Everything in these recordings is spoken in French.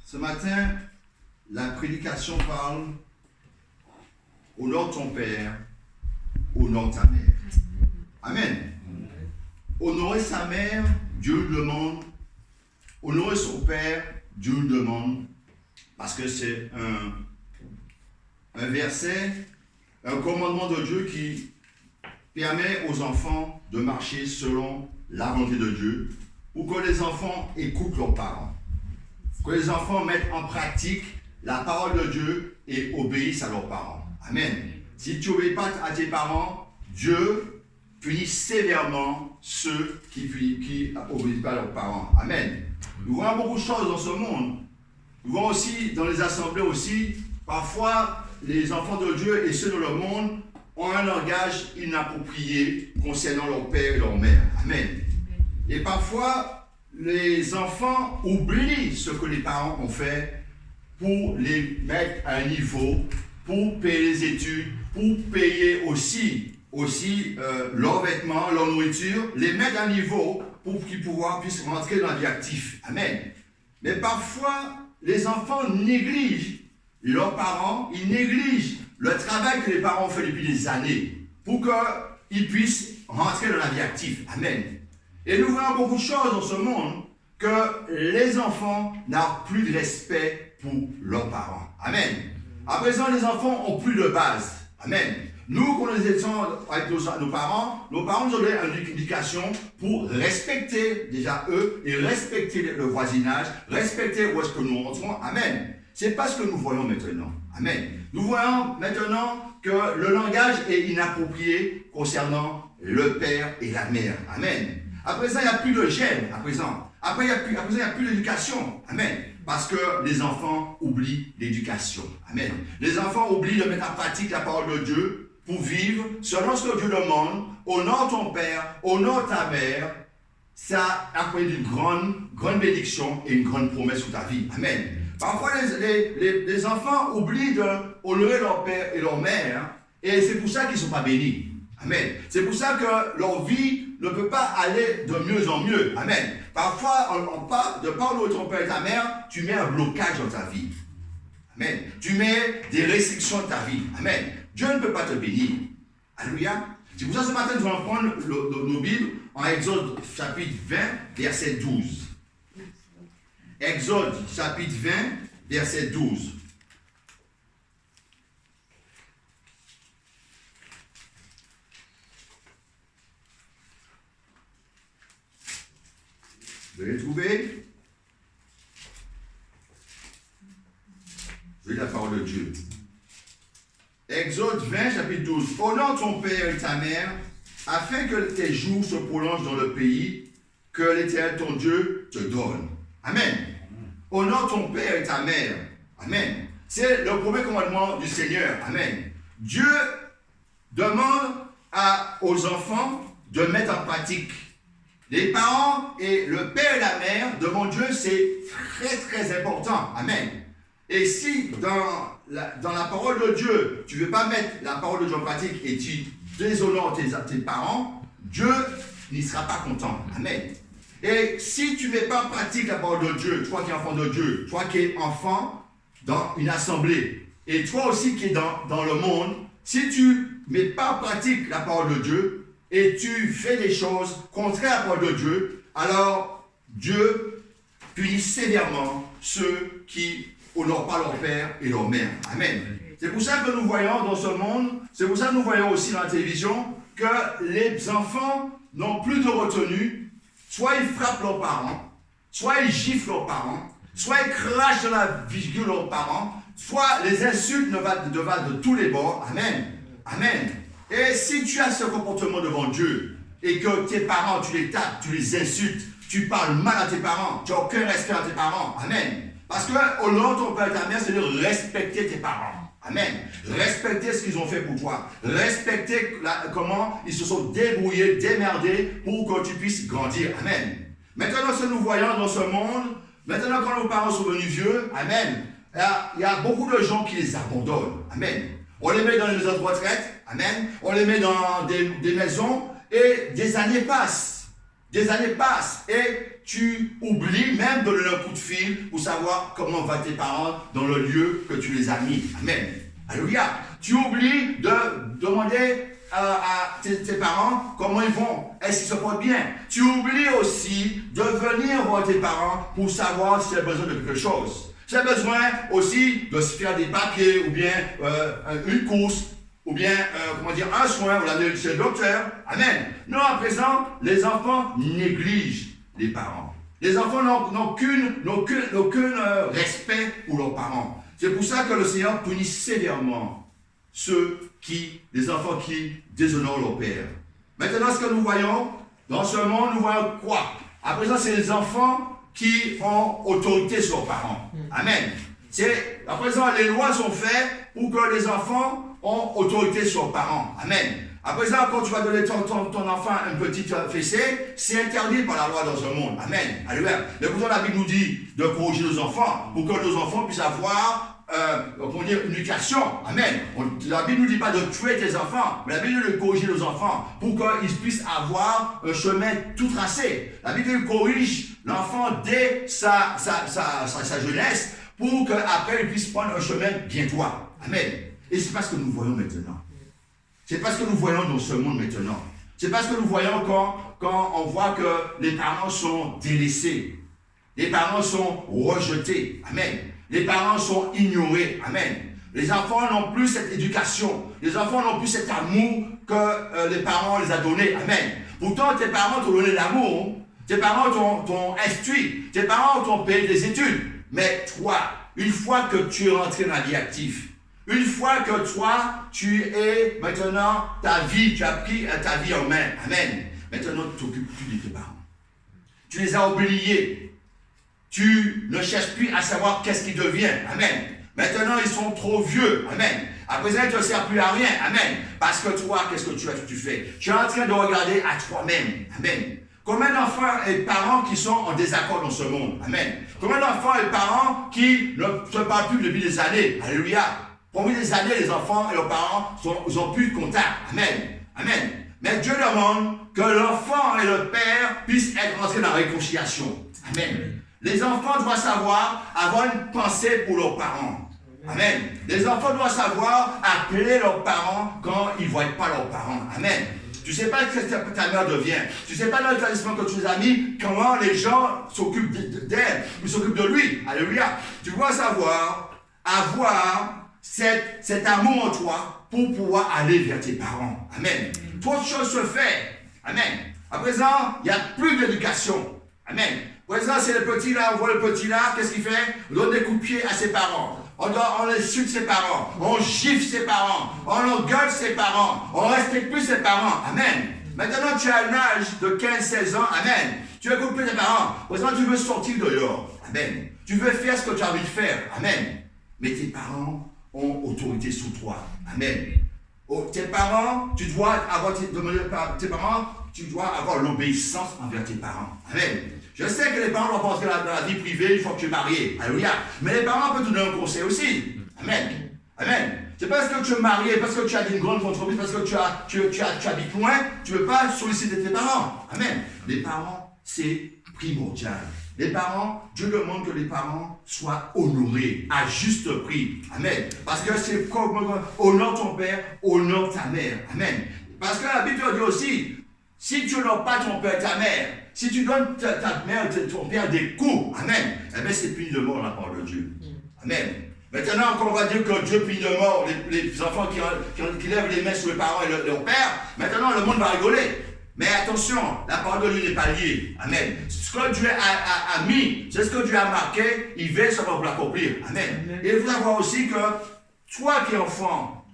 Ce matin, la prédication parle « Honore ton père, honore ta mère ». Amen. Honorer sa mère, Dieu le demande. Honorer son père, Dieu le demande. Parce que c'est un verset, un commandement de Dieu qui permet aux enfants de marcher selon la volonté de Dieu, pour que les enfants écoutent leurs parents. Que les enfants mettent en pratique la parole de Dieu et obéissent à leurs parents. Amen. Si tu n'obéis pas à tes parents, Dieu punit sévèrement ceux qui n'obéissent pas à leurs parents. Amen. Nous voyons beaucoup de choses dans ce monde. Nous voyons aussi dans les assemblées aussi, parfois les enfants de Dieu et ceux de le monde ont un langage inapproprié concernant leur père et leur mère. Amen. Et parfois, les enfants oublient ce que les parents ont fait pour les mettre à un niveau, pour payer les études, pour payer aussi leurs vêtements, leur nourriture, les mettre à un niveau pour qu'ils puissent rentrer dans la vie active. Amen. Mais parfois, les enfants négligent leurs parents, ils négligent le travail que les parents ont fait depuis des années pour qu'ils puissent rentrer dans la vie active. Amen. Et nous voyons beaucoup de choses dans ce monde que les enfants n'ont plus de respect pour leurs parents. Amen. À présent, les enfants ont plus de base. Amen. Nous, quand nous étions avec nos parents nous ont donné une éducation pour respecter déjà eux et respecter le voisinage, respecter où est-ce que nous rentrons. Amen. C'est pas ce que nous voyons maintenant. Amen. Nous voyons maintenant que le langage est inapproprié concernant le père et la mère. Amen. À présent, il n'y a plus de gêne. À présent, il n'y a plus d'éducation. Amen. Parce que les enfants oublient l'éducation. Amen. Les enfants oublient de mettre en pratique la parole de Dieu pour vivre selon ce que Dieu demande. Honore ton père, honore ta mère. Ça a une grande bénédiction et une grande promesse sur ta vie. Amen. Parfois, les enfants oublient d'honorer leur père et leur mère. Et c'est pour ça qu'ils ne sont pas bénis. Amen. C'est pour ça que leur vie ne peut pas aller de mieux en mieux. Amen. Parfois, de parler de ton père et ta mère, tu mets un blocage dans ta vie. Amen. Tu mets des restrictions dans ta vie. Amen. Dieu ne peut pas te bénir. Alléluia. C'est pour ça que ce matin, nous allons prendre nos Bibles en Exode chapitre 20, verset 12. Exode chapitre 20, verset 12. Vous allez trouver? Je lis la parole de Dieu. Exode 20, chapitre 12. Honore ton père et ta mère, afin que tes jours se prolongent dans le pays que l'Éternel ton Dieu te donne. Amen. Honore ton père et ta mère. Amen. C'est le premier commandement du Seigneur. Amen. Dieu demande aux enfants de mettre en pratique. Les parents et le père et la mère devant Dieu, c'est très très important. Amen. Et si dans la parole de Dieu, tu ne veux pas mettre la parole de Dieu en pratique et tu déshonores tes parents, Dieu n'y sera pas content. Amen. Et si tu ne mets pas en pratique la parole de Dieu, toi qui es enfant de Dieu, toi qui es enfant dans une assemblée, et toi aussi qui es dans le monde, si tu ne mets pas en pratique la parole de Dieu, et tu fais des choses contraires à la parole de Dieu, alors Dieu punit sévèrement ceux qui n'honorent pas leur père et leur mère. Amen. C'est pour ça que nous voyons dans ce monde, c'est pour ça que nous voyons aussi dans la télévision, que les enfants n'ont plus de retenue. Soit ils frappent leurs parents, soit ils giflent leurs parents, soit ils crachent dans la figure de leurs parents, soit les insultes ne vont de tous les bords. Amen. Amen. Et si tu as ce comportement devant Dieu et que tes parents, tu les tapes, tu les insultes, tu parles mal à tes parents, tu n'as aucun respect à tes parents. Amen. Parce que honore ton père et ta mère, c'est de respecter tes parents. Amen. Respecter ce qu'ils ont fait pour toi. Respecter comment ils se sont débrouillés, démerdés pour que tu puisses grandir. Amen. Maintenant, ce que nous voyons dans ce monde, maintenant quand nos parents sont venus vieux, amen, il y a beaucoup de gens qui les abandonnent. Amen. On les met dans les maisons de retraite. Amen. On les met dans des maisons et des années passent. Des années passent et tu oublies même de donner un coup de fil pour savoir comment vont tes parents dans le lieu que tu les as mis. Amen. Alléluia. Tu oublies de demander à tes parents comment ils vont. Est-ce qu'ils se portent bien? Tu oublies aussi de venir voir tes parents pour savoir si tu as besoin de quelque chose. Tu as besoin aussi de se faire des papiers ou bien une course ou bien un soin ou aller chez le docteur. Amen. Non, à présent, les enfants négligent les parents. Les enfants n'ont aucun respect pour leurs parents. C'est pour ça que le Seigneur punit sévèrement les enfants qui déshonorent leur père. Maintenant, ce que nous voyons dans ce monde, nous voyons quoi? À présent, c'est les enfants qui ont autorité sur leurs parents. Amen. À présent, les lois sont faites pour que les enfants ont autorité sur leurs parents. Amen. À présent, quand tu vas donner ton enfant une petite fessée, c'est interdit par la loi dans ce monde. Amen. Alléluia. Mais pourtant, la Bible nous dit de corriger nos enfants pour que nos enfants puissent avoir une éducation. Amen. La Bible ne nous dit pas de tuer tes enfants, mais la Bible nous dit de corriger nos enfants pour qu'ils puissent avoir un chemin tout tracé. La Bible corrige l'enfant dès sa jeunesse pour qu'après il puisse prendre un chemin bien droit. Amen. Et c'est pas ce que nous voyons maintenant. C'est pas ce que nous voyons dans ce monde maintenant. C'est pas ce que nous voyons quand on voit que les parents sont délaissés. Les parents sont rejetés. Amen. Les parents sont ignorés. Amen. Les enfants n'ont plus cette éducation. Les enfants n'ont plus cet amour que les parents les a donné. Amen. Pourtant, tes parents t'ont donné l'amour. Tes parents t'ont instruit. Tes parents t'ont payé des études. Mais toi, une fois que tu es rentré dans la vie active, une fois que toi, tu es maintenant tu as pris ta vie en main. Amen. Maintenant, tu t'occupes plus de tes parents. Tu les as oubliés. Tu ne cherches plus à savoir qu'est-ce qui devient. Amen. Maintenant, ils sont trop vieux. Amen. À présent, ils ne te servent plus à rien. Amen. Parce que toi, qu'est-ce que tu fais? Tu es en train de regarder à toi-même. Amen. Combien d'enfants et parents qui sont en désaccord dans ce monde? Amen. Combien d'enfants et parents qui ne se parlent plus depuis des années? Alléluia. Combien des années, les enfants et leurs parents n'ont plus de contact? Amen. Amen. Mais Dieu demande que l'enfant et le père puissent être entrés dans la réconciliation. Amen. Les enfants doivent savoir avoir une pensée pour leurs parents. Amen. Les enfants doivent savoir appeler leurs parents quand ils ne voient pas leurs parents. Amen. Tu ne sais pas ce que ta mère devient. Tu ne sais pas dans l'établissement que tu les as mis, comment les gens s'occupent d'elle ou s'occupent de lui. Alléluia. Tu dois savoir avoir cet amour en toi pour pouvoir aller vers tes parents. Amen. Trop de choses se font. Amen. À présent, il n'y a plus d'éducation. Amen. À présent, c'est le petit là, on voit le petit là, qu'est-ce qu'il fait? Il donne des coups de pied à ses parents. On insulte ses parents. On gifle ses parents. On engueule ses parents. On ne respecte plus ses parents. Amen. Maintenant, tu as un âge de 15-16 ans. Amen. Tu écoutes plus tes parents. À présent, tu veux sortir dehors. Amen. Tu veux faire ce que tu as envie de faire. Amen. Mais tes parents ont autorité sur toi. Amen. Tes parents, tu dois avoir tu dois avoir l'obéissance envers tes parents. Amen. Je sais que les parents doivent entrer dans la vie privée une fois que tu es marié. Alléluia. Mais les parents peuvent te donner un conseil aussi. Amen. Amen. C'est parce que tu es marié, parce que tu as une grande entreprise, parce que tu habites loin, tu ne veux pas solliciter tes parents. Amen. Les parents, c'est primordial. Les parents, Dieu demande que les parents soient honorés à juste prix. Amen. Parce que c'est comme honore ton père, honore ta mère. Amen. Parce que la Bible dit aussi, si tu n'honores pas ton père, ta mère, si tu donnes ta mère, ton père des coups, amen, eh bien c'est puni de mort la parole de Dieu. Amen. Maintenant, quand on va dire que Dieu punit de mort les enfants qui lèvent les mains sur les parents et leur père, maintenant le monde va rigoler. Mais attention, la parole de Dieu n'est pas liée. Amen. Ce que Dieu a mis, c'est ce que Dieu a marqué, il veut savoir pour l'accomplir. Amen. Et il faut savoir aussi que toi qui es enfant,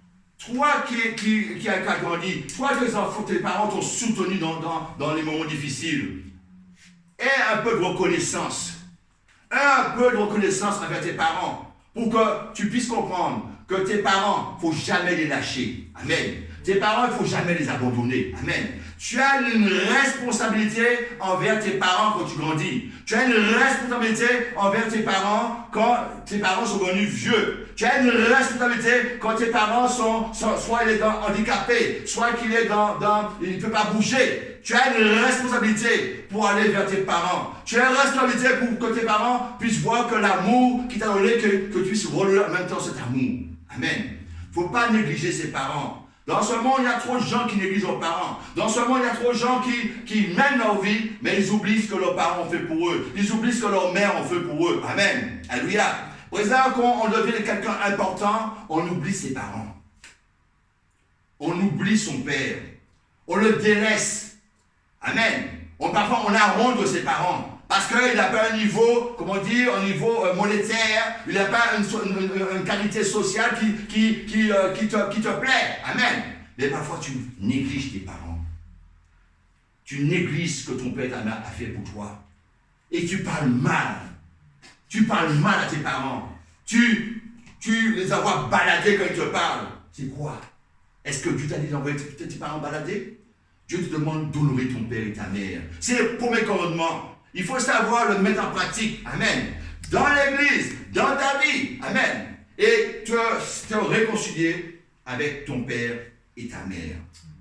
toi qui as grandi, toi tes enfants, tes parents t'ont soutenu dans les moments difficiles. Aie un peu de reconnaissance. Un peu de reconnaissance envers tes parents pour que tu puisses comprendre que tes parents, il ne faut jamais les lâcher. Amen. Tes parents, il ne faut jamais les abandonner. Amen. Tu as une responsabilité envers tes parents quand tu grandis. Tu as une responsabilité envers tes parents quand tes parents sont devenus vieux. Tu as une responsabilité quand tes parents soit il est handicapé, soit qu'il est il ne peut pas bouger. Tu as une responsabilité pour aller vers tes parents. Tu as une responsabilité pour que tes parents puissent voir que l'amour qui t'a donné, que tu puisses relever en même temps cet amour. Amen. Il ne faut pas négliger ses parents. Dans ce monde, il y a trop de gens qui négligent leurs parents. Dans ce monde, il y a trop de gens qui mènent leur vie, mais ils oublient ce que leurs parents ont fait pour eux. Ils oublient ce que leur mère ont fait pour eux. Amen. Alléluia. Pour exemple, quand on devient quelqu'un important, on oublie ses parents. On oublie son père. On le délaisse. Amen. Parfois, on a honte de ses parents. Parce qu'il n'a pas un niveau, comment dire, un niveau monétaire, il n'a pas une qualité sociale qui te plaît. Amen. Mais parfois, tu négliges tes parents. Tu négliges ce que ton père a fait pour toi. Et tu parles mal. Tu parles mal à tes parents. Tu les as baladés quand ils te parlent. C'est quoi? Est-ce que Dieu t'a dit d'envoyer tes parents balader? Dieu te demande d'honorer ton père et ta mère. C'est le premier commandement. Il faut savoir le mettre en pratique. Amen. Dans l'église, dans ta vie. Amen. Et te réconcilier avec ton père et ta mère.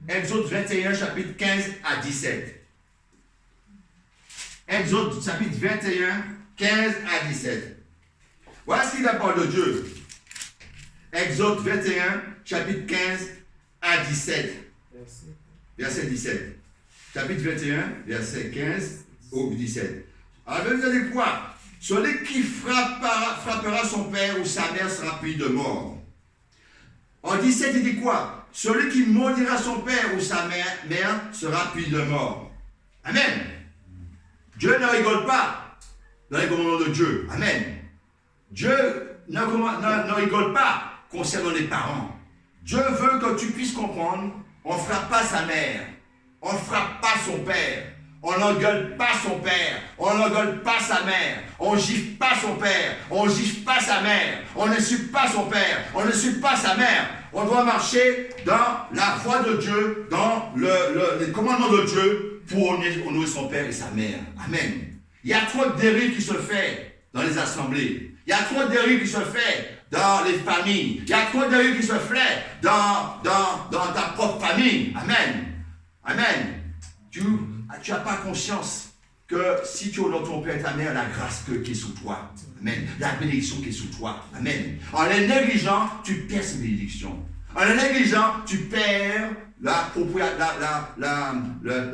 Exode 21, chapitre 15 à 17. Exode, chapitre 21, 15 à 17. Voici la parole de Dieu. Exode 21, chapitre 15 à 17. Verset 17. Chapitre 21, verset 15 au 17. Alors, vous allez quoi? Celui qui frappera son père ou sa mère sera puni de mort. En 17, il dit quoi? Celui qui maudira son père ou sa mère sera puni de mort. Amen. Dieu ne rigole pas dans les commandements de Dieu. Amen. Dieu ne rigole pas concernant les parents. Dieu veut que tu puisses comprendre, on ne frappe pas sa mère, on ne frappe pas son père. On n'engueule pas son père, on n'engueule pas sa mère, on ne gifle pas son père, on ne gifle pas sa mère, on n'insulte pas son père, on n'insulte pas sa mère. On doit marcher dans la voie de Dieu, dans les commandements de Dieu pour honorer son père et sa mère. Amen. Il y a trop de dérives qui se font dans les assemblées. Il y a trop de dérives qui se font dans les familles. Il y a trop de dérives qui se font dans ta propre famille. Amen. Amen. Tu n'as pas conscience que si tu honores ton père et ta mère, la grâce qui est sous toi. Amen. La bénédiction qui est sous toi. Amen. En les négligeant, tu perds ces bénédictions. En les négligeant, tu perds la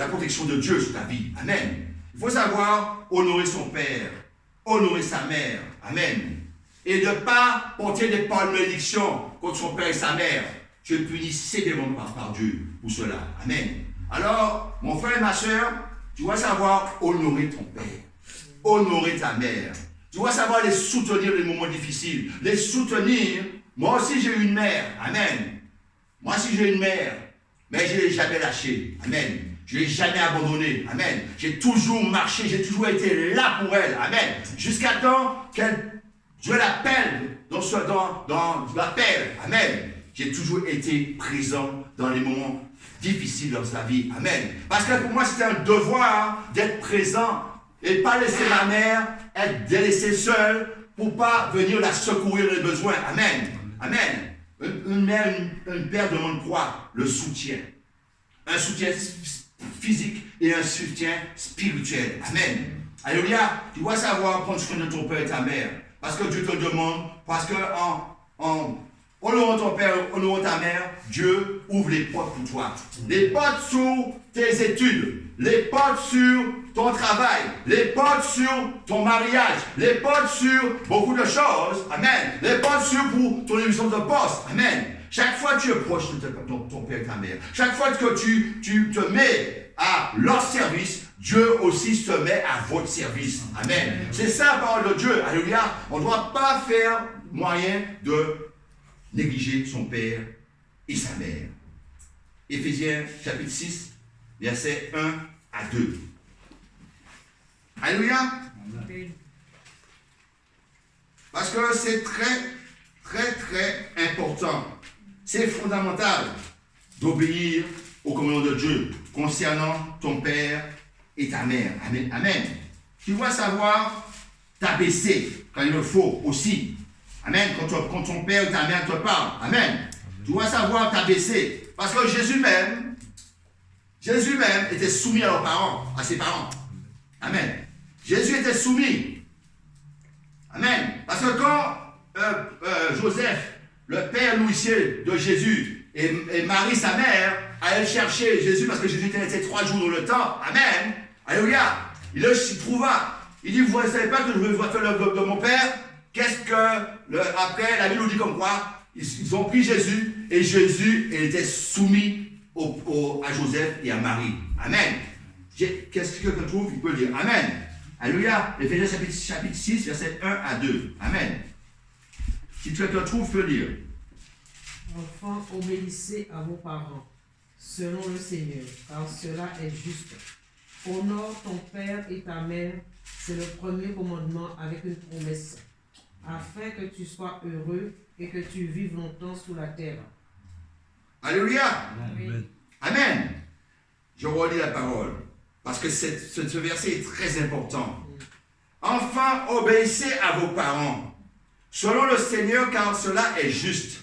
protection de Dieu sur ta vie. Amen. Il faut savoir honorer son père, honorer sa mère. Amen. Et ne pas porter des paroles de malédiction contre son père et sa mère. Tu es puni sévèrement par Dieu pour cela. Amen. Alors, mon frère et ma soeur, tu dois savoir honorer ton père, honorer ta mère. Tu dois savoir les soutenir les moments difficiles, les soutenir. Moi aussi, j'ai une mère. Amen. Moi aussi, j'ai une mère. Mais je ne l'ai jamais lâchée. Amen. Je ne l'ai jamais abandonnée. Amen. J'ai toujours marché, j'ai toujours été là pour elle. Amen. Jusqu'à temps qu'elle, Dieu l'appelle dans l'appel. Amen. J'ai toujours été présent dans les moments difficile dans sa vie. Amen. Parce que pour moi, c'était un devoir d'être présent et pas laisser ma mère être délaissée seule pour pas venir la secourir les besoins. Amen. Amen. Une mère, un père demande quoi? Le soutien. Un soutien physique et un soutien spirituel. Amen. Alléluia. Tu dois savoir prendre soin de ton père et ta mère. Parce que Dieu te demande, parce que en honorant ton père, honorant ta mère, Dieu ouvre les portes pour toi. Les portes sur tes études, les portes sur ton travail, les portes sur ton mariage, les portes sur beaucoup de choses. Amen. Les portes sur pour ton émission de poste. Amen. Chaque fois que tu es proche de ton père et ta mère, chaque fois que tu te mets à leur service, Dieu aussi se met à votre service. Amen. C'est ça la parole de Dieu. Alléluia. On ne doit pas faire moyen de négliger son père et sa mère. Éphésiens chapitre 6, versets 1 à 2. Alléluia. Parce que c'est très, très, très important. C'est fondamental. d'obéir au commandement de Dieu concernant ton père et ta mère. Amen. Amen. Tu dois savoir t'abaisser quand il le faut aussi. Amen. Quand ton père ou ta mère te parle. Amen. Tu dois savoir t'abaisser. Parce que Jésus même était soumis à leurs parents, à ses parents. Amen. Jésus était soumis. Amen. Parce que quand Joseph, le père nourricier de Jésus, et Marie, sa mère, allaient chercher Jésus, parce que Jésus était resté 3 jours dans le temps. Amen. Alléluia. Il le trouva. Il dit, vous ne savez pas que je vais faire l'œuvre de mon père? Qu'est-ce que, après, la Bible nous dit comme quoi, ils ont pris Jésus, et Jésus était soumis à Joseph et à Marie. Amen. Qu'est-ce que quelqu'un trouve? Il peut dire Amen. Alléluia. Éphésiens chapitre 6, verset 1 à 2. Amen. Si quelqu'un trouve, peut lire. Enfants, obéissez à vos parents, selon le Seigneur, car cela est juste. Honore ton père et ta mère, c'est le premier commandement avec une promesse, afin que tu sois heureux et que tu vives longtemps sous la terre. Alléluia. Amen. Amen. Je relis la parole, parce que ce verset est très important. Enfants, obéissez à vos parents, selon le Seigneur, car cela est juste.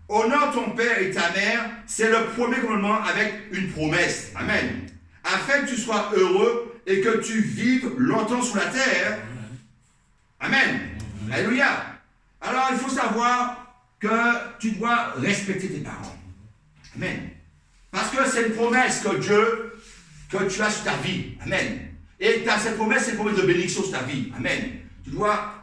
Honore ton père et ta mère, c'est le premier commandement avec une promesse. Amen. Afin que tu sois heureux et que tu vives longtemps sur la terre. Amen. Alléluia. Alors, il faut savoir que tu dois respecter tes parents. Amen. Parce que c'est une promesse que tu as sur ta vie. Amen. Et cette promesse, c'est une promesse de bénédiction sur ta vie. Amen. Tu dois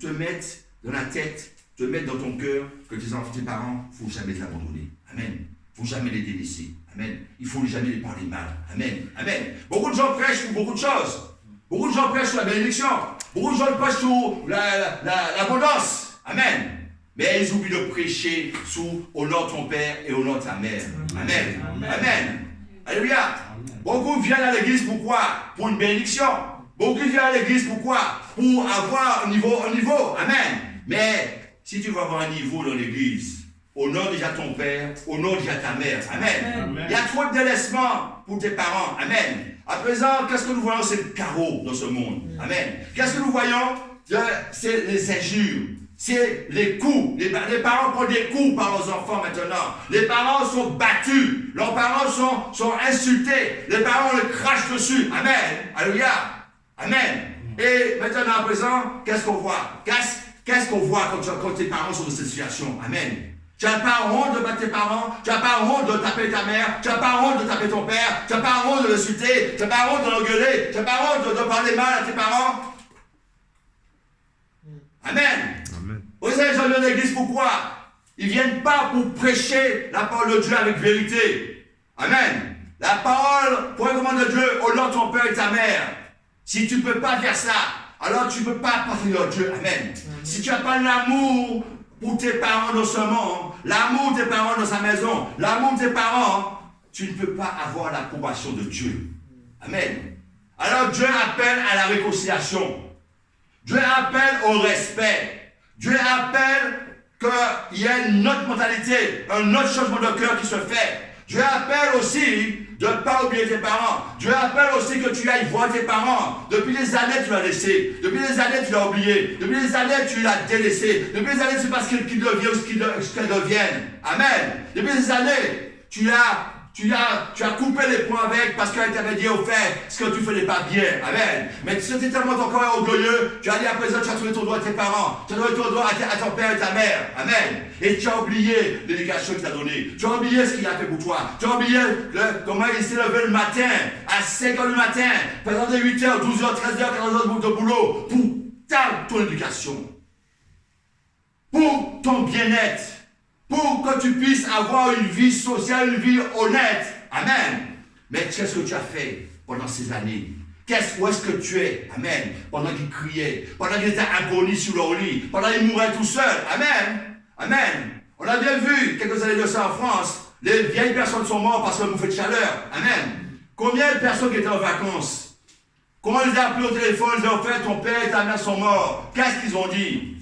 te mettre dans la tête, te mettre dans ton cœur que tes parents, il ne faut jamais les abandonner. Amen. Il ne faut jamais les délaisser. Amen. Il ne faut jamais les parler mal. Amen. Amen. Beaucoup de gens prêchent sur beaucoup de choses. Beaucoup de gens prêchent sur la bénédiction. Beaucoup de gens prêchent sur l'abondance. Amen. Mais ils oublient de prêcher sous honore ton père et honore ta mère. Amen. Amen. Amen. Alléluia. Beaucoup viennent à l'église pourquoi? Pour une bénédiction. Beaucoup viennent à l'église pourquoi? Pour avoir un niveau. Amen. Mais si tu veux avoir un niveau dans l'église, honore déjà ton père, honore déjà ta mère. Amen. Amen. Il y a trop de délaissement pour tes parents. Amen. À présent, qu'est-ce que nous voyons? C'est le chaos dans ce monde. Amen. Qu'est-ce que nous voyons? C'est les injures. C'est les coups. Les parents prennent des coups par leurs enfants maintenant. Les parents sont battus. Leurs parents sont insultés. Les parents les crachent dessus. Amen. Alléluia. Amen. Et maintenant, à présent, qu'est-ce qu'on voit? Qu'est-ce qu'on voit quand tes parents sont dans cette situation? Amen. Tu n'as pas honte de battre tes parents, tu n'as pas honte de taper ta mère, tu n'as pas honte de taper ton père, tu n'as pas honte de l'insulter, tu n'as pas honte de l'engueuler, tu n'as pas honte de parler mal à tes parents. Amen. Vous savez, les gens viennent à l'église, pourquoi? Ils ne viennent pas pour prêcher la parole de Dieu avec vérité. Amen. La parole, pour le commandement de Dieu, honore ton père et ta mère. Si tu ne peux pas faire ça, alors tu ne peux pas appartenir à Dieu. Amen. Si tu n'as pas l'amour pour tes parents dans ce monde, l'amour de tes parents dans sa maison, l'amour de tes parents, tu ne peux pas avoir l'approbation de Dieu. Amen. Alors Dieu appelle à la réconciliation. Dieu appelle au respect. Dieu appelle qu'il y ait une autre mentalité, un autre changement de cœur qui se fait. Dieu appelle aussi de ne pas oublier tes parents. Dieu appelle aussi que tu ailles voir tes parents. Depuis des années, tu l'as laissé. Depuis des années, tu l'as oublié. Depuis des années, tu l'as délaissé. Depuis des années, c'est parce qu'il devient ou ce qu'elle devienne. Amen. Depuis des années, tu as coupé les points avec parce qu'elle t'avait dit au fait ce que tu ne faisais pas bien. Amen. Mais tu étais tellement ton corps orgueilleux, tu as dit à présent, tu as trouvé ton droit à tes parents, tu as trouvé ton droit à ton père et ta mère. Amen. Et tu as oublié l'éducation qu'il t'a donnée. Tu as oublié ce qu'il a fait pour toi. Tu as oublié comment il s'est levé le matin, à 5 h du matin, pendant 8 h, 12 h, 13 h, 14 h de boulot, pour ton éducation. Pour ton bien-être. Pour que tu puisses avoir une vie sociale, une vie honnête. Amen. Mais qu'est-ce que tu as fait pendant ces années? Où est-ce que tu es? Amen. Pendant qu'il criait, pendant qu'il était agoni sur leur lit, pendant qu'il mourait tout seul. Amen. Amen. On a bien vu quelques années de ça en France. Les vieilles personnes sont mortes parce que vous faites chaleur. Amen. Combien de personnes qui étaient en vacances? Comment ils ont appelé au téléphone? Ils ont fait ton père et ta mère sont morts. Qu'est-ce qu'ils ont dit?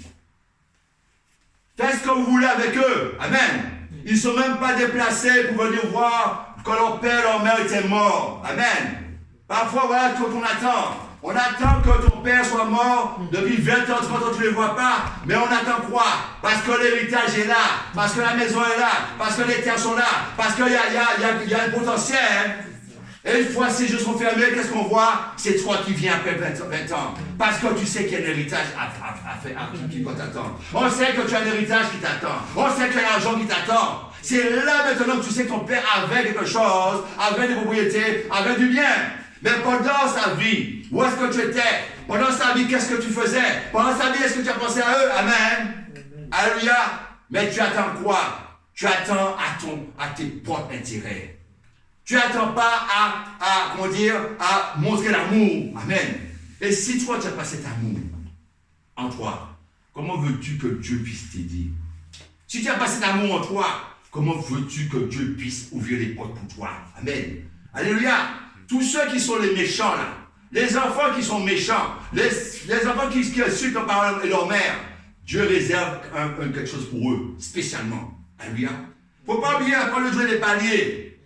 Faites ce que vous voulez avec eux. Amen. Ils ne sont même pas déplacés pour venir voir que leur père, leur mère étaient morts. Amen. Parfois, voilà tout qu'on attend. On attend que ton père soit mort depuis 20 ans, 30 ans, tu ne les vois pas. Mais on attend quoi? Parce que l'héritage est là, parce que la maison est là, parce que les terres sont là, parce qu'il y a un potentiel. Et une fois ces jeux sont fermés, qu'est-ce qu'on voit? C'est toi qui viens après 20 ans. Parce que tu sais qu'il y a un héritage qui t'attend. On sait que tu as un héritage qui t'attend. On sait qu'il y a l'argent qui t'attend. C'est là maintenant que tu sais que ton père avait quelque chose, avait des propriétés, avait du bien. Mais pendant sa vie, où est-ce que tu étais? Pendant sa vie, qu'est-ce que tu faisais? Pendant sa vie, est-ce que tu as pensé à eux? Amen. Alléluia. Mais tu attends quoi? Tu attends à tes propres intérêts. Tu n'attends pas à montrer l'amour. Amen. Et si toi, tu n'as pas cet amour en toi, comment veux-tu que Dieu puisse t'aider? Si tu n'as pas cet amour en toi, comment veux-tu que Dieu puisse ouvrir les portes pour toi? Amen. Alléluia. Tous ceux qui sont les méchants là, les enfants qui sont méchants, les enfants qui insultent leurs parents et leur mère, Dieu réserve quelque chose pour eux, spécialement. Alléluia. Il ne faut pas oublier quand le Dieu des paliers.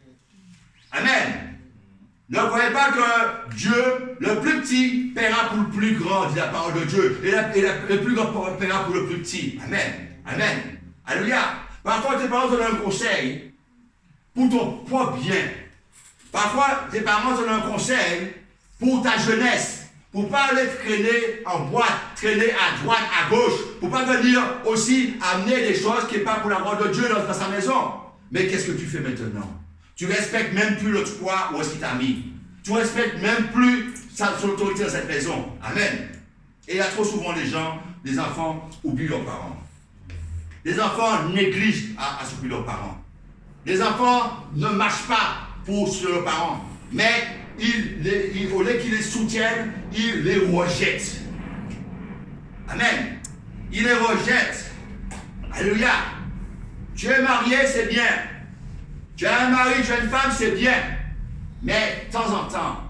Amen. Ne croyez pas que Dieu, le plus petit, paiera pour le plus grand, dit la parole de Dieu. Et le plus grand paiera pour le plus petit. Amen. Amen. Alléluia. Parfois, tes parents te donnent un conseil pour ton propre bien. Parfois, tes parents te donnent un conseil pour ta jeunesse. Pour ne pas aller traîner en boîte, traîner à droite, à gauche. Pour ne pas venir aussi amener des choses qui ne sont pas pour la gloire de Dieu dans sa maison. Mais qu'est-ce que tu fais maintenant? Tu ne respectes même plus le toit où est-ce qu'il t'a mis. Tu ne respectes même plus son autorité dans cette maison. Amen. Et il y a trop souvent les enfants oublient leurs parents. Les enfants négligent à s'occuper de leurs parents. Les enfants ne marchent pas pour leurs parents. Mais au lieu qu'ils les soutiennent, ils les rejettent. Amen. Ils les rejettent. Alléluia. Tu es marié, c'est bien. Tu as un mari, tu as une femme, c'est bien. Mais de temps en temps,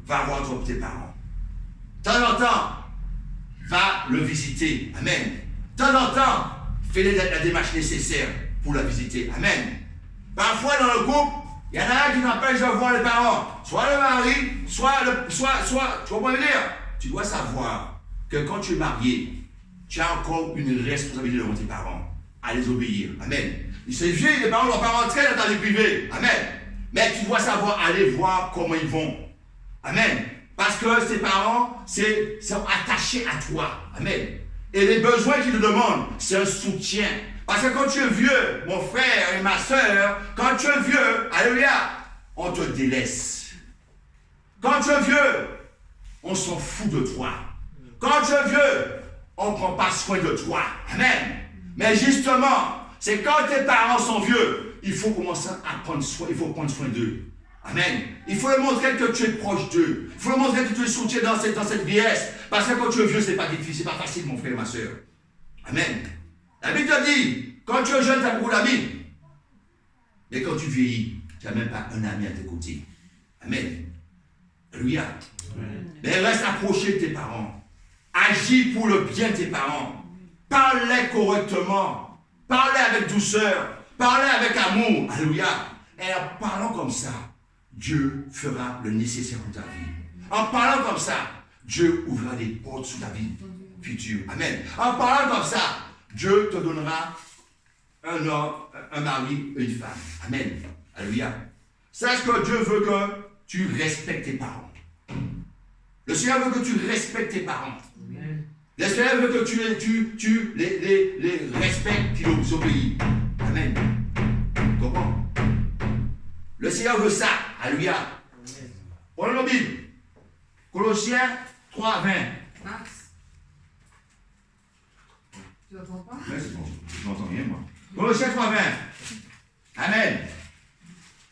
va voir tes parents. De temps en temps, va le visiter. Amen. De temps en temps, fais la démarche nécessaire pour la visiter. Amen. Parfois dans le couple, il y en a un qui t'empêche de voir les parents. Soit le mari, soit, tu comprends le dire? Tu dois savoir que quand tu es marié, tu as encore une responsabilité devant tes parents. À les obéir. Amen. C'est vieux, les parents ne doivent pas rentrer dans ta vie privée. Amen. Mais tu dois savoir aller voir comment ils vont. Amen. Parce que ces parents sont attachés à toi. Amen. Et les besoins qu'ils te demandent, c'est un soutien. Parce que quand tu es vieux, mon frère et ma soeur, quand tu es vieux, alléluia, on te délaisse. Quand tu es vieux, on s'en fout de toi. Quand tu es vieux, on ne prend pas soin de toi. Amen. Mais justement, c'est quand tes parents sont vieux, il faut commencer à prendre soin, il faut prendre soin d'eux. Amen. Il faut leur montrer que tu es proche d'eux. Il faut leur montrer que tu es soutien dans cette vieillesse. Parce que quand tu es vieux, ce n'est pas difficile, ce n'est pas facile, mon frère et ma soeur. Amen. La Bible te dit, quand tu es jeune, tu as beaucoup d'amis. Mais quand tu vieillis, tu n'as même pas un ami à tes côtés. Amen. Alléluia. Mais reste approché de tes parents. Agis pour le bien de tes parents. Parle-les correctement. Parle-les avec douceur. Parle-les avec amour. Alléluia. Et en parlant comme ça, Dieu fera le nécessaire pour ta vie. En parlant comme ça, Dieu ouvrira des portes sur ta vie future. Amen. En parlant comme ça, Dieu te donnera un homme, un mari et une femme. Amen. Alléluia. Sache que Dieu veut que tu respectes tes parents. Le Seigneur veut que tu respectes tes parents. Amen. Le Seigneur veut que tu les respectes, qu'ils les obéissent. Amen. Comment? Le Seigneur veut ça. Alléluia. Prenons la Bible. Colossiens 3, 20. Max, tu n'entends pas? Mais c'est bon, je n'entends rien moi. Colossiens 3, 20. Amen.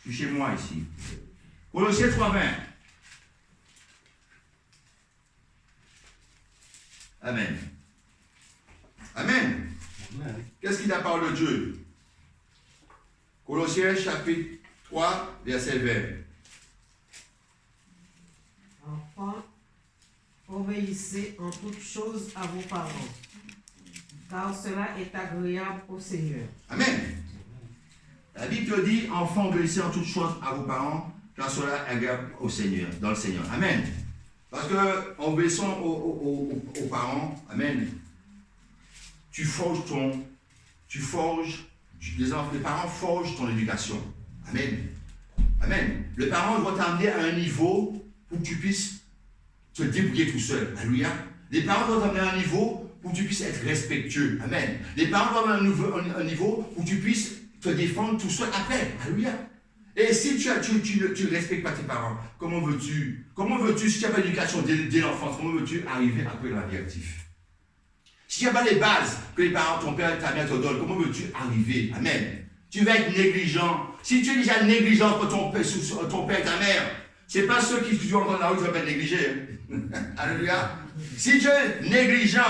Je suis chez moi ici. Colossiens 3, 20. Amen. Amen. Qu'est-ce qu'il a parlé de Dieu? Colossiens chapitre 3, verset 20. Enfants, obéissez en toutes choses à vos parents, car cela est agréable au Seigneur. Amen. La Bible te dit, enfants, obéissez en toutes choses à vos parents, car cela est agréable au Seigneur, dans le Seigneur. Amen. Parce que en obéissant aux parents, amen, les parents forgent ton éducation. Amen. Amen. Les parents doivent t'amener à un niveau pour que tu puisses te débrouiller tout seul. Alléluia. Les parents doivent t'amener à un niveau pour que tu puisses être respectueux. Amen. Les parents doivent t'amener à un niveau où tu puisses te défendre tout seul après. Alléluia. Et si tu ne respectes pas tes parents, comment veux-tu, si tu n'as pas l'éducation dès l'enfance, comment veux-tu arriver après dans la vie active? Si tu n'as pas les bases que les parents, ton père et ta mère te donnent, comment veux-tu arriver? Amen. Tu vas être négligent. Si tu es déjà négligent pour ton père et ta mère, ce n'est pas ceux qui se dans la rue qui vont être négligés. Alléluia. Si tu es négligent,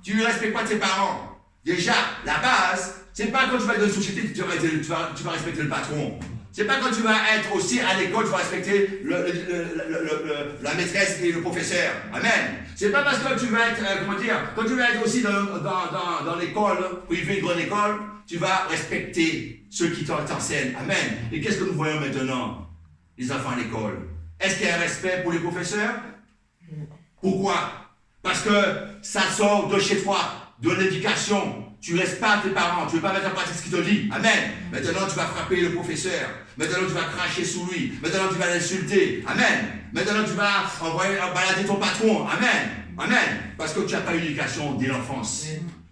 tu ne respectes pas tes parents. Déjà, la base, ce n'est pas quand tu vas être dans une société que tu vas respecter le patron. C'est pas quand tu vas être aussi à l'école, tu vas respecter la maîtresse et le professeur. Amen. C'est pas parce que tu vas être, quand tu vas être aussi dans l'école privée, grande école, tu vas respecter ceux qui t'enseignent. Amen. Et qu'est-ce que nous voyons maintenant, les enfants à l'école? Est-ce qu'il y a un respect pour les professeurs? Pourquoi? Parce que ça sort de chez toi, de l'éducation. Tu ne restes pas tes parents, tu ne veux pas mettre en pratique ce qu'il te dit. Amen. Maintenant, tu vas frapper le professeur. Maintenant, tu vas cracher sous lui. Maintenant, tu vas l'insulter. Amen. Maintenant, tu vas balader ton patron. Amen. Amen. Parce que tu n'as pas eu l'éducation dès l'enfance.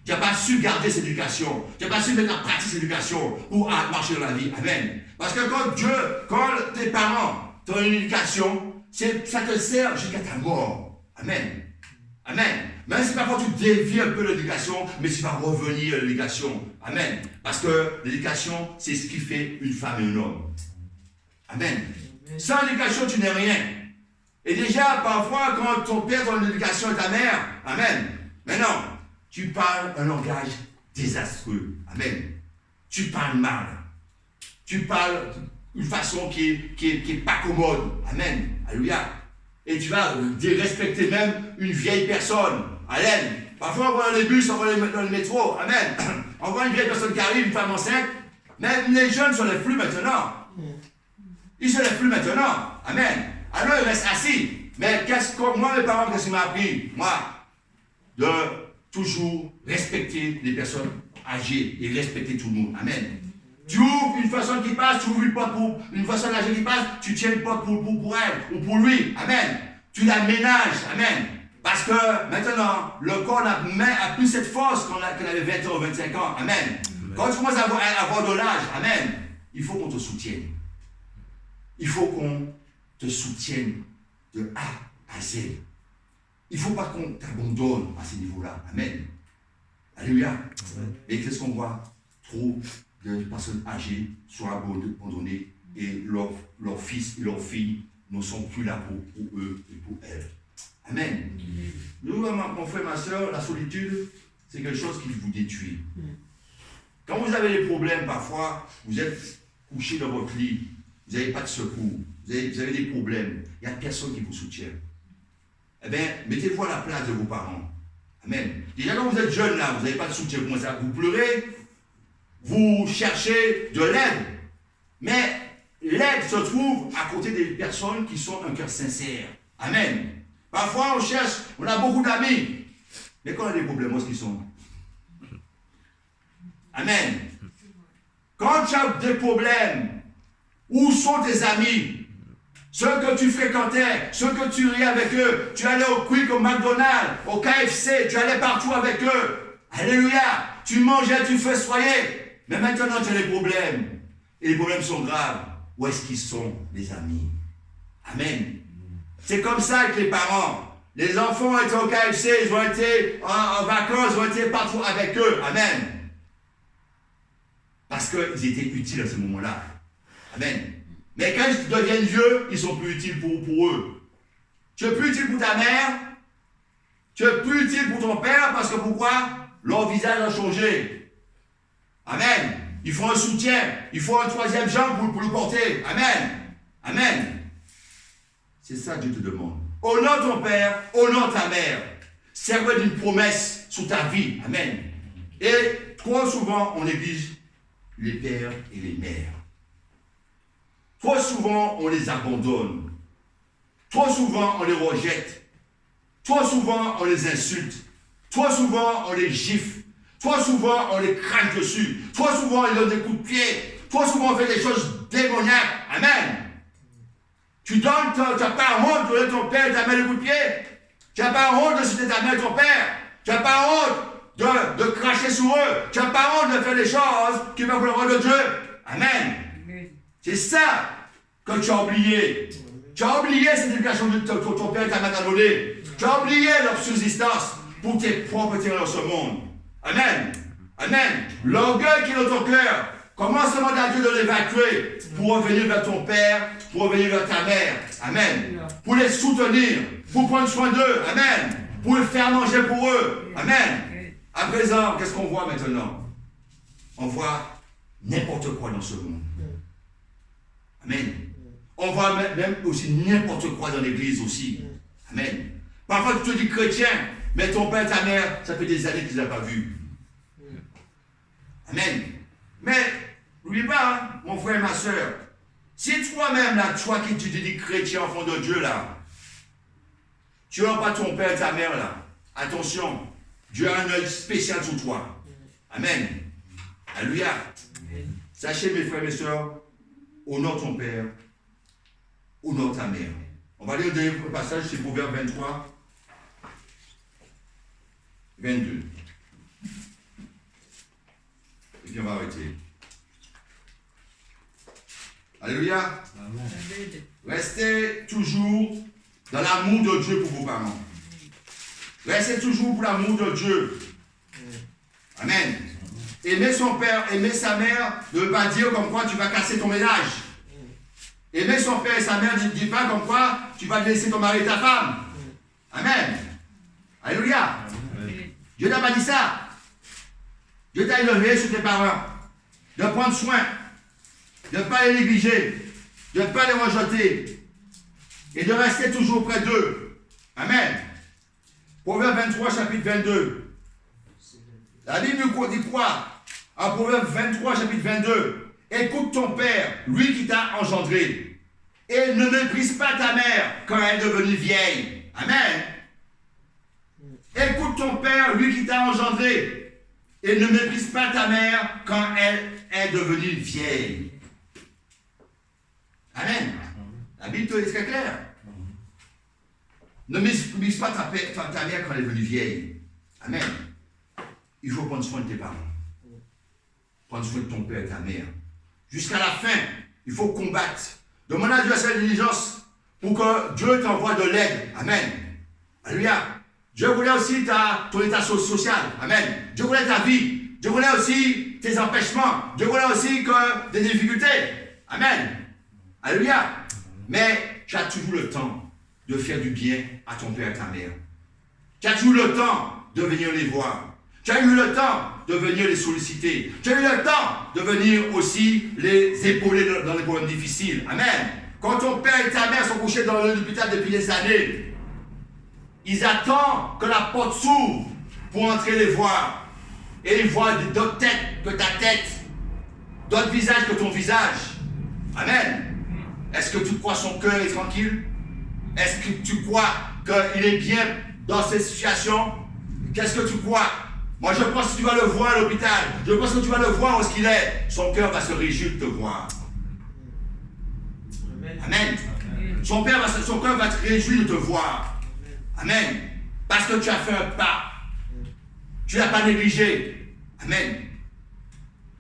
Tu n'as pas su garder cette éducation. Tu n'as pas su mettre en pratique cette éducation pour marcher dans la vie. Amen. Parce que quand tes parents t'ont une éducation, ça te sert jusqu'à ta mort. Amen. Amen. Même si parfois tu dévies un peu l'éducation, mais tu vas revenir à l'éducation. Amen. Parce que l'éducation, c'est ce qui fait une femme et un homme. Amen. Sans éducation, tu n'es rien. Et déjà, parfois, quand ton père donne l'éducation et ta mère, amen. Mais non, tu parles un langage désastreux. Amen. Tu parles mal. Tu parles d'une façon qui est pas commode. Amen. Alléluia. Et tu vas dérespecter même une vieille personne. Amen. Parfois, on voit dans les bus, on voit dans le métro. Amen. On voit une vieille personne qui arrive, une femme enceinte. Même les jeunes ne se lèvent plus maintenant. Ils ne se lèvent plus maintenant. Amen. Alors, ils restent assis. Mais moi, mes parents, qu'est-ce qu'ils m'ont appris? Moi, de toujours respecter les personnes âgées et respecter tout le monde. Amen. Tu ouvres une personne qui passe, tu ouvres une porte pour une personne âgée qui passe, tu tiens une porte pour elle ou pour lui. Amen. Tu la ménages. Amen. Parce que maintenant, le corps n'a plus cette force qu'on avait 20 ans ou 25 ans. Amen. Quand tu commences à avoir de l'âge, amen, il faut qu'on te soutienne. Il faut qu'on te soutienne de A à Z. Il ne faut pas qu'on t'abandonne à ce niveau-là. Amen. Alléluia. Et qu'est-ce qu'on voit? Trop de personnes âgées sont abandonnées et leurs fils et leurs filles ne sont plus là pour eux et pour elles. Amen. Nous, mon frère, ma soeur, la solitude, c'est quelque chose qui vous détruit. Quand vous avez des problèmes, parfois, vous êtes couché dans votre lit, vous n'avez pas de secours, vous avez des problèmes, il n'y a personne qui vous soutient. Eh bien, mettez-vous à la place de vos parents. Amen. Déjà, quand vous êtes jeune, là, vous n'avez pas de soutien, vous commencez à vous pleurer, vous cherchez de l'aide. Mais l'aide se trouve à côté des personnes qui sont un cœur sincère. Amen. Parfois, on cherche, on a beaucoup d'amis. Mais quand on a des problèmes, où est-ce qu'ils sont? Amen. Quand tu as des problèmes, où sont tes amis? Ceux que tu fréquentais, ceux que tu riais avec eux. Tu allais au Quick, au McDonald's, au KFC, tu allais partout avec eux. Alléluia. Tu mangeais, tu festoyais. Mais maintenant, tu as des problèmes. Et les problèmes sont graves. Où est-ce qu'ils sont, les amis? Amen. C'est comme ça avec les parents. Les enfants ont été au KFC, ils ont été en vacances, ils ont été partout avec eux. Amen. Parce qu'ils étaient utiles à ce moment-là. Amen. Mais quand ils deviennent vieux, ils ne sont plus utiles pour eux. Tu es plus utile pour ta mère, tu es plus utile pour ton père, parce que pourquoi? Leur visage a changé. Amen. Il faut un soutien, il faut un troisième jambe pour le porter. Amen. Amen. C'est ça que Dieu te demande. Honore ton père, honore ta mère. Servez d'une promesse sur ta vie. Amen. Et trop souvent, on néglige les pères et les mères. Trop souvent, on les abandonne. Trop souvent, on les rejette. Trop souvent, on les insulte. Trop souvent, on les gifle. Trop souvent, on les crache dessus. Trop souvent, on les donne des coups de pied. Trop souvent, on fait des choses démoniaques. Amen. Tu n'as pas honte de donner ton père et ta mère des coups de pied. Tu n'as pas honte de citer ta mère et ton père. Tu n'as pas honte de cracher sur eux. Tu n'as pas honte de faire des choses qui vont pour le roi de Dieu. Amen. C'est ça que tu as oublié. Tu as oublié cette éducation de ton père et ta mère t'a donné. Tu as oublié leur subsistance pour tes propres intérêts dans ce monde. Amen. Amen. L'orgueil qui est dans ton cœur, commence à demander à Dieu de l'évacuer pour revenir vers ton père, pour revenir vers ta mère. Amen. Pour les soutenir, pour prendre soin d'eux. Amen. Pour les faire manger pour eux. Amen. À présent, qu'est-ce qu'on voit maintenant? On voit n'importe quoi dans ce monde. Amen. On voit même aussi n'importe quoi dans l'église aussi. Amen. Parfois tu te dis chrétien, mais ton père et ta mère, ça fait des années qu'ils ne l'ont pas vu. Amen. Mais, n'oublie pas, hein, mon frère et ma soeur, si toi-même, là, toi qui te dis chrétien, enfant de Dieu, là, tu n'as pas ton père et ta mère, là, attention, Dieu a un œil spécial sur toi. Amen. Alléluia. Sachez, mes frères et mes soeurs, honore ton père, honore ta mère. On va lire le dernier passage, c'est Proverbe 23, 22. Et puis on va arrêter. Alléluia. Amen. Restez toujours dans l'amour de Dieu pour vos parents. Restez toujours pour l'amour de Dieu. Amen. Aimer son père, aimer sa mère, ne veut pas dire comme quoi tu vas casser ton ménage. Aimer son père et sa mère ne dit pas comme quoi tu vas laisser ton mari et ta femme. Amen. Alléluia. Dieu n'a pas dit ça. Dieu t'a élevé sur tes parents. De prendre soin. De ne pas les négliger. De ne pas les rejeter. Et de rester toujours près d'eux. Amen. Proverbe 23, chapitre 22. La Bible nous dit quoi? En Proverbe 23, chapitre 22. Écoute ton père, lui qui t'a engendré. Et ne méprise pas ta mère quand elle est devenue vieille. Amen. Écoute ton père, lui qui t'a engendré. Et ne méprise pas ta mère quand elle est devenue vieille. Amen. La Bible est très claire. Ne méprise pas ta mère quand elle est devenue vieille. Amen. Il faut prendre soin de tes parents. Prendre soin de ton père et ta mère. Jusqu'à la fin, il faut combattre. Demande à Dieu à sa diligence pour que Dieu t'envoie de l'aide. Amen. Alléluia. Dieu voulait aussi ton état social. Amen. Dieu voulait ta vie. Dieu voulait aussi tes empêchements. Dieu voulait aussi que des difficultés. Amen. Alléluia. Mais tu as toujours le temps de faire du bien à ton père et ta mère. Tu as toujours le temps de venir les voir. Tu as eu le temps de venir les solliciter. Tu as eu le temps de venir aussi les épauler dans les problèmes difficiles. Amen. Quand ton père et ta mère sont couchés dans l'hôpital depuis des années, ils attendent que la porte s'ouvre pour entrer les voir. Et ils voient d'autres têtes que ta tête, d'autres visages que ton visage. Amen. Est-ce que tu crois son cœur est tranquille? Est-ce que tu crois qu'il est bien dans cette situation? Qu'est-ce que tu crois? Moi, je pense que tu vas le voir à l'hôpital. Je pense que tu vas le voir où est-ce qu'il est. Son cœur va se réjouir de te voir. Amen. Amen. Son cœur va se réjouir de te voir. Amen. Parce que tu as fait un pas. Tu ne l'as pas négligé. Amen.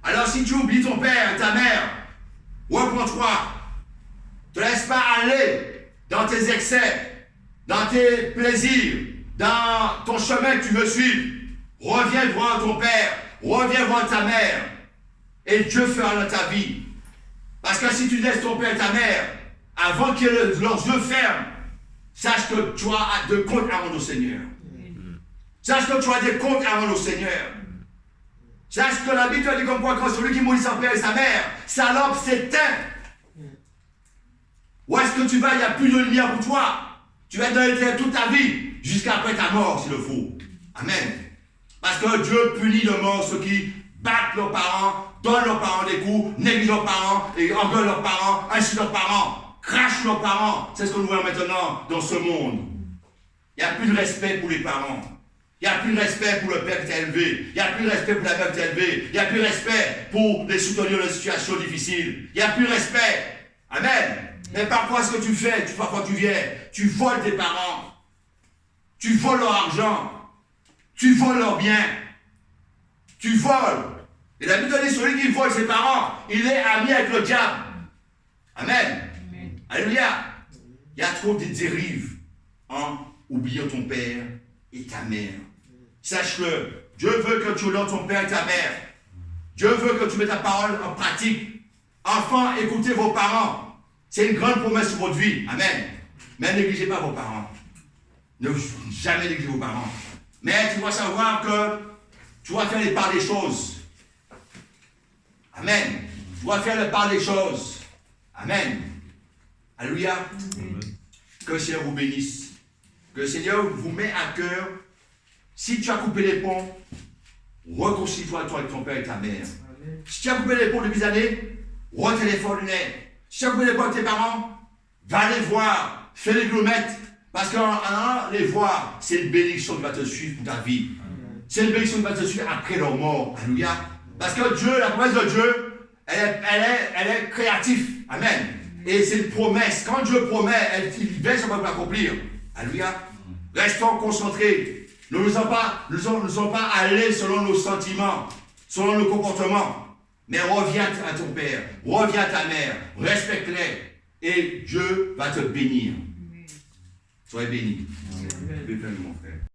Alors, si tu oublies ton père et ta mère, reprends-toi. Ne te laisse pas aller dans tes excès, dans tes plaisirs, dans ton chemin que tu veux suivre. Reviens voir ton père, reviens voir ta mère, et Dieu fera dans ta vie. Parce que si tu laisses ton père et ta mère, avant que leurs yeux ferment, sache que tu as des comptes à rendre au Seigneur. Sache que tu as des comptes à rendre au Seigneur. Sache que la Bible dit comme quoi, quand celui qui mourit sans père et sa mère, sa lampe s'éteint. Où est-ce que tu vas? Il n'y a plus de lumière pour toi. Tu vas être dans l'éternel toute ta vie, jusqu'après ta mort, s'il le faut. Amen. Parce que Dieu punit de mort ceux qui battent leurs parents, donnent leurs parents des coups, négligent leurs parents, et engueulent leurs parents, insultent leurs parents, crachent leurs parents. C'est ce que nous voyons maintenant dans ce monde. Il n'y a plus de respect pour les parents. Il n'y a plus de respect pour le père qui t'a élevé. Il n'y a plus de respect pour la mère qui t'a élevé. Il n'y a plus de respect pour les soutenir dans des situations difficiles. Il n'y a plus de respect. Amen. Mais parfois, ce que tu fais, parfois tu viens, tu voles tes parents. Tu voles leur argent. Tu voles leurs biens. Tu voles. Et la Bible dit, celui qui vole ses parents, il est ami avec le diable. Amen. Alléluia. Il y a trop de dérives en oubliant ton père et ta mère. Sache-le, Dieu veut que tu honores ton père et ta mère. Dieu veut que tu mettes ta parole en pratique. Enfants, écoutez vos parents. C'est une grande promesse sur votre vie. Amen. Mais ne négligez pas vos parents. Ne jamais négliger vos parents. Mais tu dois savoir que tu dois faire les parts des choses. Amen. Tu dois faire les parts des choses. Amen. Alléluia. Que le Seigneur vous bénisse. Que le Seigneur vous met à cœur. Si tu as coupé les ponts, réconcilie-toi avec ton père et ta mère. Amen. Si tu as coupé les ponts depuis des années, retéléphone-les. Si tu as coupé les ponts avec tes parents, va les voir. Fais les kilomètres. Parce qu'en allant les voir, c'est une bénédiction qui va te suivre pour ta vie. C'est une bénédiction qui va te suivre après leur mort. Alléluia. Parce que Dieu, la promesse de Dieu, elle est créative. Amen. Et c'est une promesse. Quand Dieu promet, il veille sur pour l'accomplir. Alléluia. Restons concentrés. Nous ne sommes pas allés selon nos sentiments, selon nos comportements. Mais reviens à ton père, reviens à ta mère, respecte-les. Et Dieu va te bénir. Soyez bénis. Amen.